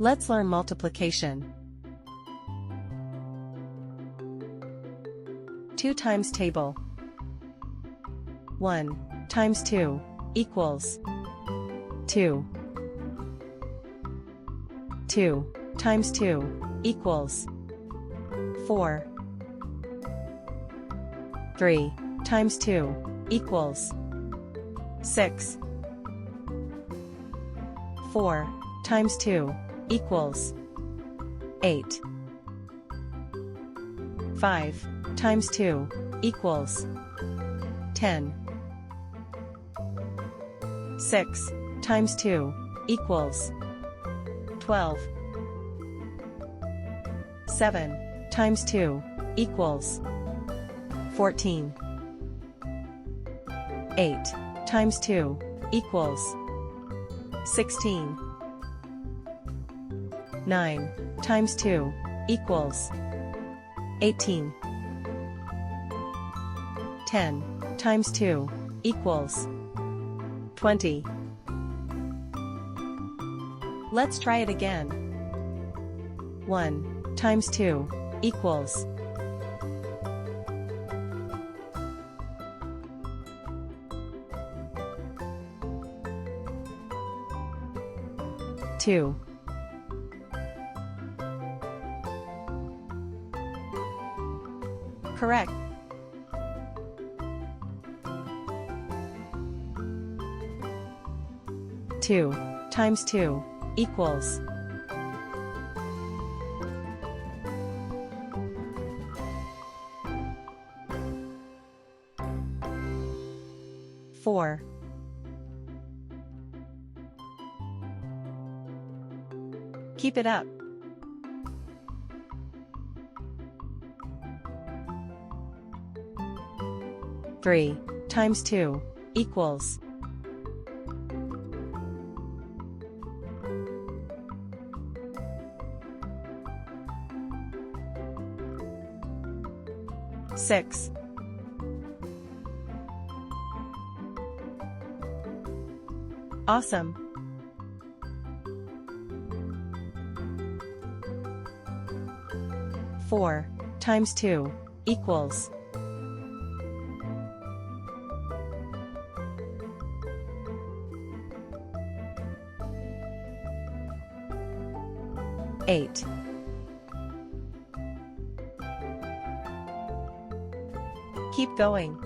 Let's learn multiplication. 2 times table. 1 times 2 equals 2. 2 times 2 equals 4. 3 times 2 equals 6. 4 times 2 equals 8. 5 times 2 equals 10. 6 times 2 equals 12. 7 times 2 equals 14. 8 times 2 equals 16. 9 times 2 equals 18. 10 times 2 equals 20. Let's try it again. 1 times 2 equals 2. Correct. 2 times 2 equals 4. Keep it up. 3 times 2 equals 6. Awesome. 4 times 2 equals 8. Keep going.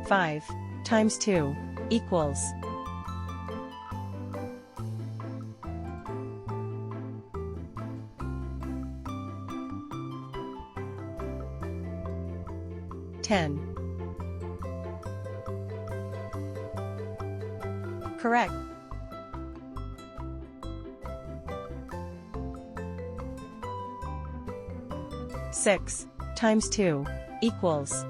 5 times 2 equals 10. Correct. 6 times 2 equals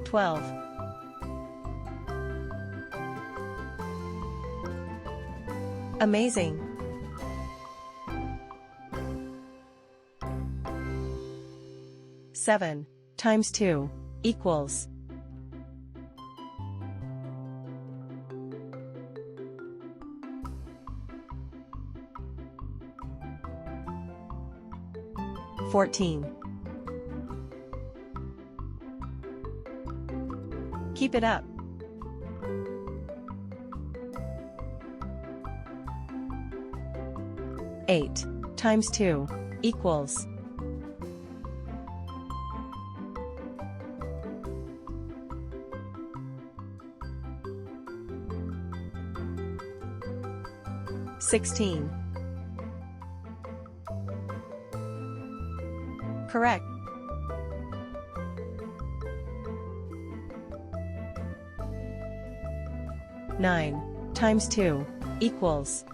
12. Amazing. 7 times 2 equals 14. Keep it up. 8 times 2 equals 16. Correct. 9 times 2 equals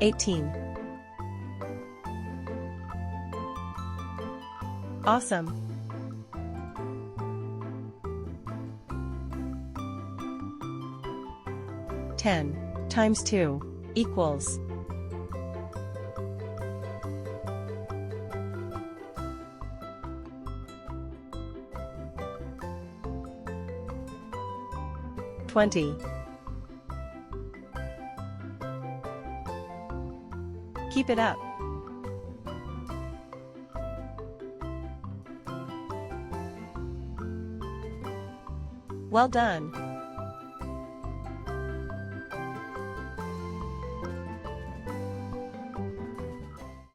18. Awesome. 10 times 2 equals 20. Keep it up. Well done.